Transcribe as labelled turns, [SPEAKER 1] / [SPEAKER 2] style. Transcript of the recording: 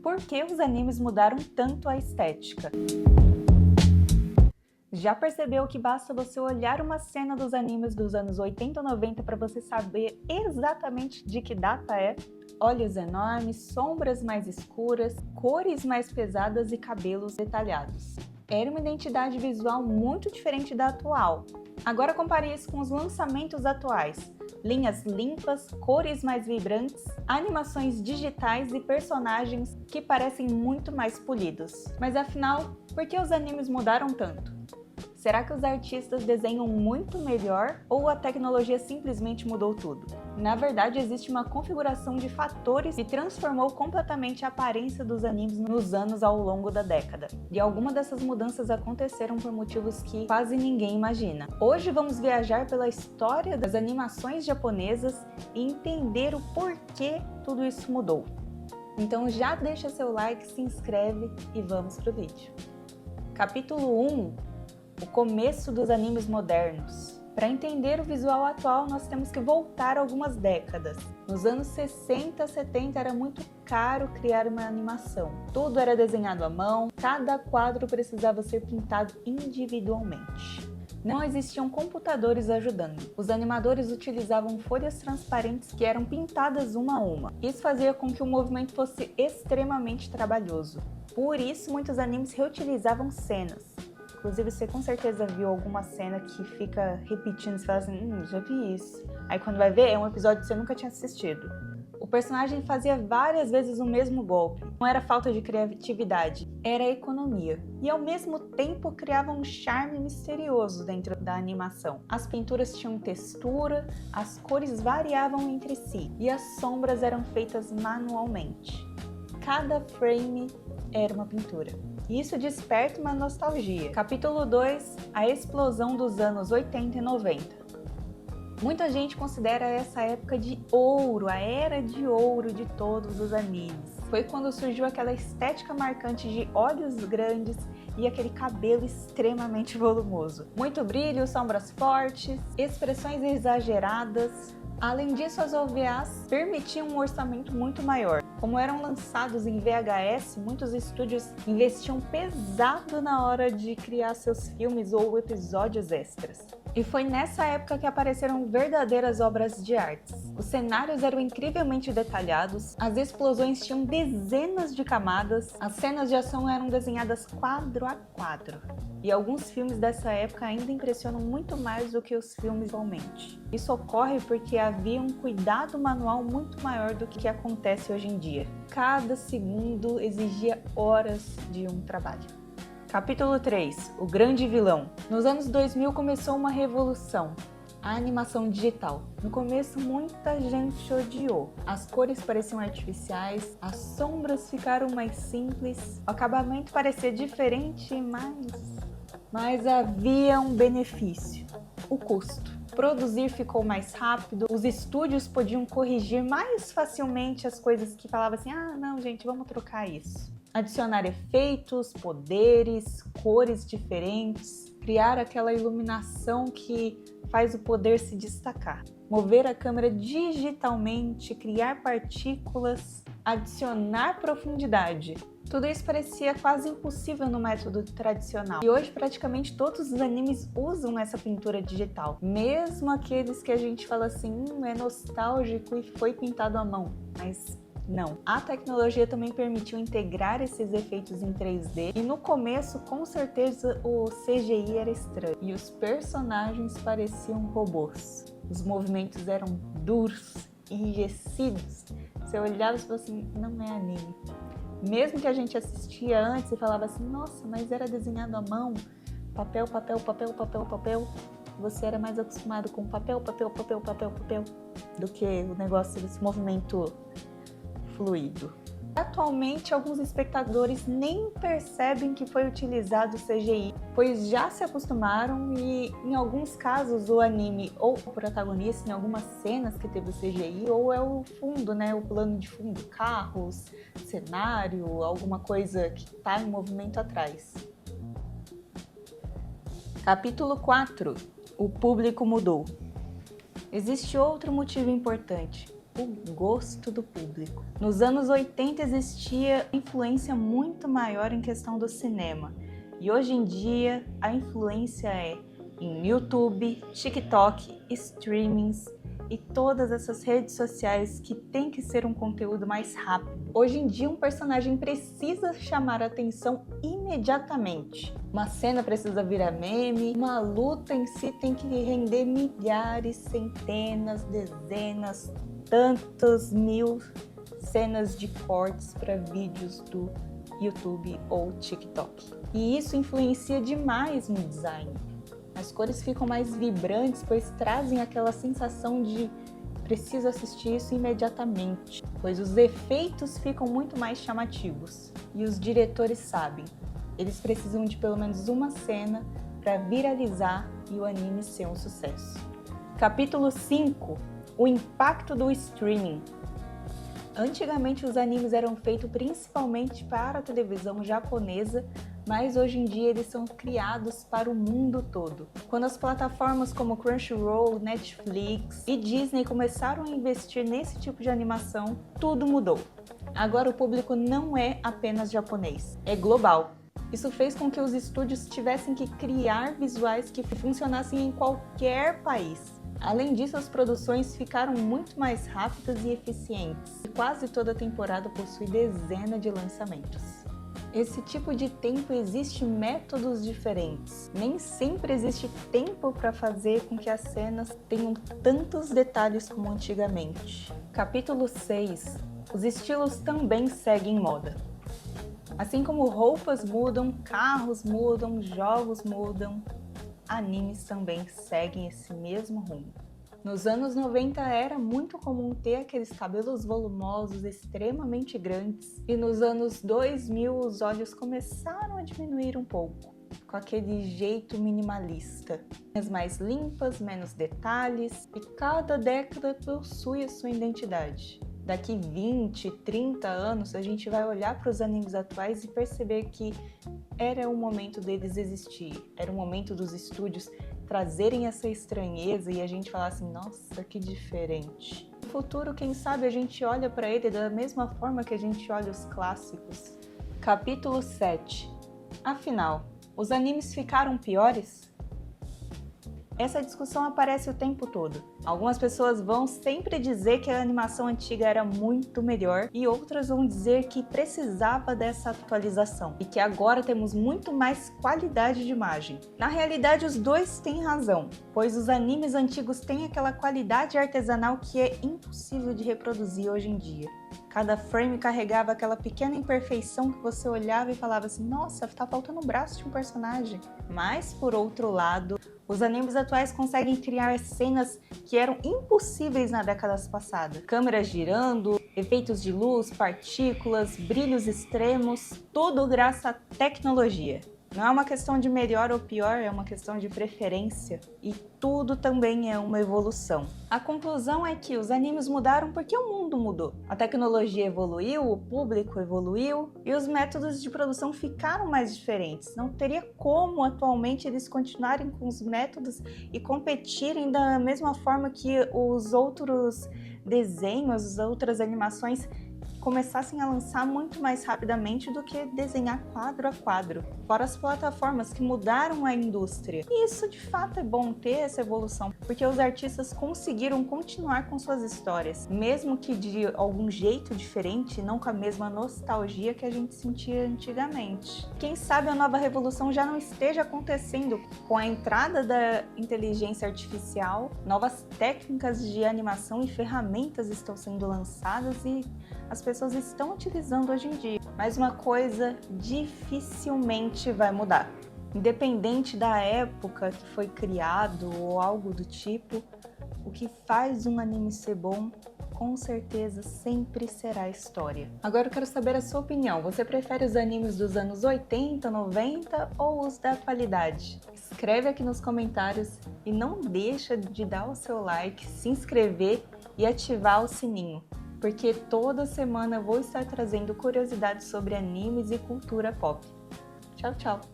[SPEAKER 1] Por que os animes mudaram tanto a estética? Já percebeu que basta você olhar uma cena dos animes dos anos 80 ou 90 para você saber exatamente de que data é? Olhos enormes, sombras mais escuras, cores mais pesadas e cabelos detalhados. Era uma identidade visual muito diferente da atual. Agora compare isso com os lançamentos atuais. Linhas limpas, cores mais vibrantes, animações digitais e personagens que parecem muito mais polidos. Mas afinal, por que os animes mudaram tanto? Será que os artistas desenham muito melhor ou a tecnologia simplesmente mudou tudo? Na verdade, existe uma configuração de fatores que transformou completamente a aparência dos animes nos anos ao longo da década. E algumas dessas mudanças aconteceram por motivos que quase ninguém imagina. Hoje vamos viajar pela história das animações japonesas e entender o porquê tudo isso mudou. Então já deixa seu like, se inscreve e vamos pro vídeo. Capítulo 1. O começo dos animes modernos. Para entender o visual atual, nós temos que voltar algumas décadas. Nos anos 60, 70 era muito caro criar uma animação. Tudo era desenhado à mão, cada quadro precisava ser pintado individualmente. Não existiam computadores ajudando. Os animadores utilizavam folhas transparentes que eram pintadas uma a uma. Isso fazia com que o movimento fosse extremamente trabalhoso. Por isso, muitos animes reutilizavam cenas. Inclusive, você com certeza viu alguma cena que fica repetindo, você fala assim, já vi isso. Aí quando vai ver, é um episódio que você nunca tinha assistido. O personagem fazia várias vezes o mesmo golpe. Não era falta de criatividade, era economia. E ao mesmo tempo criava um charme misterioso dentro da animação. As pinturas tinham textura, as cores variavam entre si e as sombras eram feitas manualmente. Cada frame era uma pintura. Isso desperta uma nostalgia. Capítulo 2, a explosão dos anos 80 e 90. Muita gente considera essa época de ouro, a era de ouro de todos os animes. Foi quando surgiu aquela estética marcante de olhos grandes e aquele cabelo extremamente volumoso. Muito brilho, sombras fortes, expressões exageradas. Além disso, as OVAs permitiam um orçamento muito maior. Como eram lançados em VHS, muitos estúdios investiam pesado na hora de criar seus filmes ou episódios extras. E foi nessa época que apareceram verdadeiras obras de artes. Os cenários eram incrivelmente detalhados, as explosões tinham dezenas de camadas, as cenas de ação eram desenhadas quadro a quadro. E alguns filmes dessa época ainda impressionam muito mais do que os filmes atualmente. Isso ocorre porque havia um cuidado manual muito maior do que acontece hoje em dia. Cada segundo exigia horas de um trabalho. Capítulo 3. O grande vilão. Nos anos 2000 começou uma revolução. A animação digital. No começo, muita gente odiou. As cores pareciam artificiais, as sombras ficaram mais simples, o acabamento parecia diferente, mas havia um benefício: o custo. Produzir ficou mais rápido, os estúdios podiam corrigir mais facilmente as coisas que falavam assim, não gente, vamos trocar isso. Adicionar efeitos, poderes, cores diferentes, criar aquela iluminação que faz o poder se destacar. Mover a câmera digitalmente, criar partículas, adicionar profundidade. Tudo isso parecia quase impossível no método tradicional. E hoje praticamente todos os animes usam essa pintura digital. Mesmo aqueles que a gente fala assim, é nostálgico e foi pintado à mão. Mas não. A tecnologia também permitiu integrar esses efeitos em 3D e no começo, com certeza, o CGI era estranho e os personagens pareciam robôs. Os movimentos eram duros, enrijecidos. Você olhava e falava assim, não é anime. Mesmo que a gente assistia antes e falava assim, nossa, mas era desenhado à mão, papel, papel, papel, papel, papel. Você era mais acostumado com papel, papel, papel, papel, papel, do que o negócio desse movimento fluido. Atualmente, alguns espectadores nem percebem que foi utilizado o CGI, pois já se acostumaram e, em alguns casos, o anime ou o protagonista, em algumas cenas que teve o CGI, ou é o fundo, né, o plano de fundo, carros, cenário, alguma coisa que está em movimento atrás. Capítulo 4. O público mudou. Existe outro motivo importante. o gosto do público. Nos anos 80 existia influência muito maior em questão do cinema. E hoje em dia a influência é em YouTube, TikTok, streamings e todas essas redes sociais que tem que ser um conteúdo mais rápido. Hoje em dia um personagem precisa chamar a atenção imediatamente. Uma cena precisa virar meme, uma luta em si tem que render milhares, centenas, dezenas, tantos mil cenas de cortes para vídeos do YouTube ou TikTok. E isso influencia demais no design. As cores ficam mais vibrantes, pois trazem aquela sensação de preciso assistir isso imediatamente, pois os efeitos ficam muito mais chamativos. E os diretores sabem, eles precisam de pelo menos uma cena para viralizar e o anime ser um sucesso. Capítulo 5. O impacto do streaming. Antigamente os animes eram feitos principalmente para a televisão japonesa, mas hoje em dia eles são criados para o mundo todo. Quando as plataformas como Crunchyroll, Netflix e Disney começaram a investir nesse tipo de animação, tudo mudou. Agora o público não é apenas japonês, é global. Isso fez com que os estúdios tivessem que criar visuais que funcionassem em qualquer país. Além disso, as produções ficaram muito mais rápidas e eficientes. E quase toda temporada possui dezenas de lançamentos. Esse tipo de tempo existe métodos diferentes. Nem sempre existe tempo para fazer com que as cenas tenham tantos detalhes como antigamente. Capítulo 6. Os estilos também seguem moda. Assim como roupas mudam, carros mudam, jogos mudam, animes também seguem esse mesmo rumo. Nos anos 90 era muito comum ter aqueles cabelos volumosos extremamente grandes e nos anos 2000 os olhos começaram a diminuir um pouco, com aquele jeito minimalista. As mais limpas, menos detalhes e cada década possui a sua identidade. Daqui 20, 30 anos a gente vai olhar para os animes atuais e perceber que era o momento deles existir, era o momento dos estúdios trazerem essa estranheza e a gente falar assim, nossa, que diferente. No futuro, quem sabe a gente olha para ele da mesma forma que a gente olha os clássicos. Capítulo 7. Afinal, os animes ficaram piores? Essa discussão aparece o tempo todo. Algumas pessoas vão sempre dizer que a animação antiga era muito melhor e outras vão dizer que precisava dessa atualização e que agora temos muito mais qualidade de imagem. Na realidade, os dois têm razão, pois os animes antigos têm aquela qualidade artesanal que é impossível de reproduzir hoje em dia. Cada frame carregava aquela pequena imperfeição que você olhava e falava assim, nossa, tá faltando um braço de um personagem. Mas, por outro lado, os animes atuais conseguem criar cenas que eram impossíveis na década passada. Câmeras girando, efeitos de luz, partículas, brilhos extremos, tudo graças à tecnologia. Não é uma questão de melhor ou pior, é uma questão de preferência. E tudo também é uma evolução. A conclusão é que os animes mudaram porque o mundo mudou. A tecnologia evoluiu, o público evoluiu e os métodos de produção ficaram mais diferentes. Não teria como atualmente eles continuarem com os métodos e competirem da mesma forma que os outros desenhos, as outras animações começassem a lançar muito mais rapidamente do que desenhar quadro a quadro, fora as plataformas que mudaram a indústria. E isso de fato é bom ter essa evolução, porque os artistas conseguiram continuar com suas histórias, mesmo que de algum jeito diferente, não com a mesma nostalgia que a gente sentia antigamente. Quem sabe a nova revolução já não esteja acontecendo com a entrada da inteligência artificial, novas técnicas de animação e ferramentas estão sendo lançadas e as pessoas estão utilizando hoje em dia. Mas uma coisa dificilmente vai mudar. Independente da época que foi criado ou algo do tipo, o que faz um anime ser bom, com certeza sempre será a história. Agora eu quero saber a sua opinião. Você prefere os animes dos anos 80, 90 ou os da atualidade? Escreve aqui nos comentários e não deixa de dar o seu like, se inscrever e ativar o sininho, porque toda semana eu vou estar trazendo curiosidades sobre animes e cultura pop. Tchau, tchau!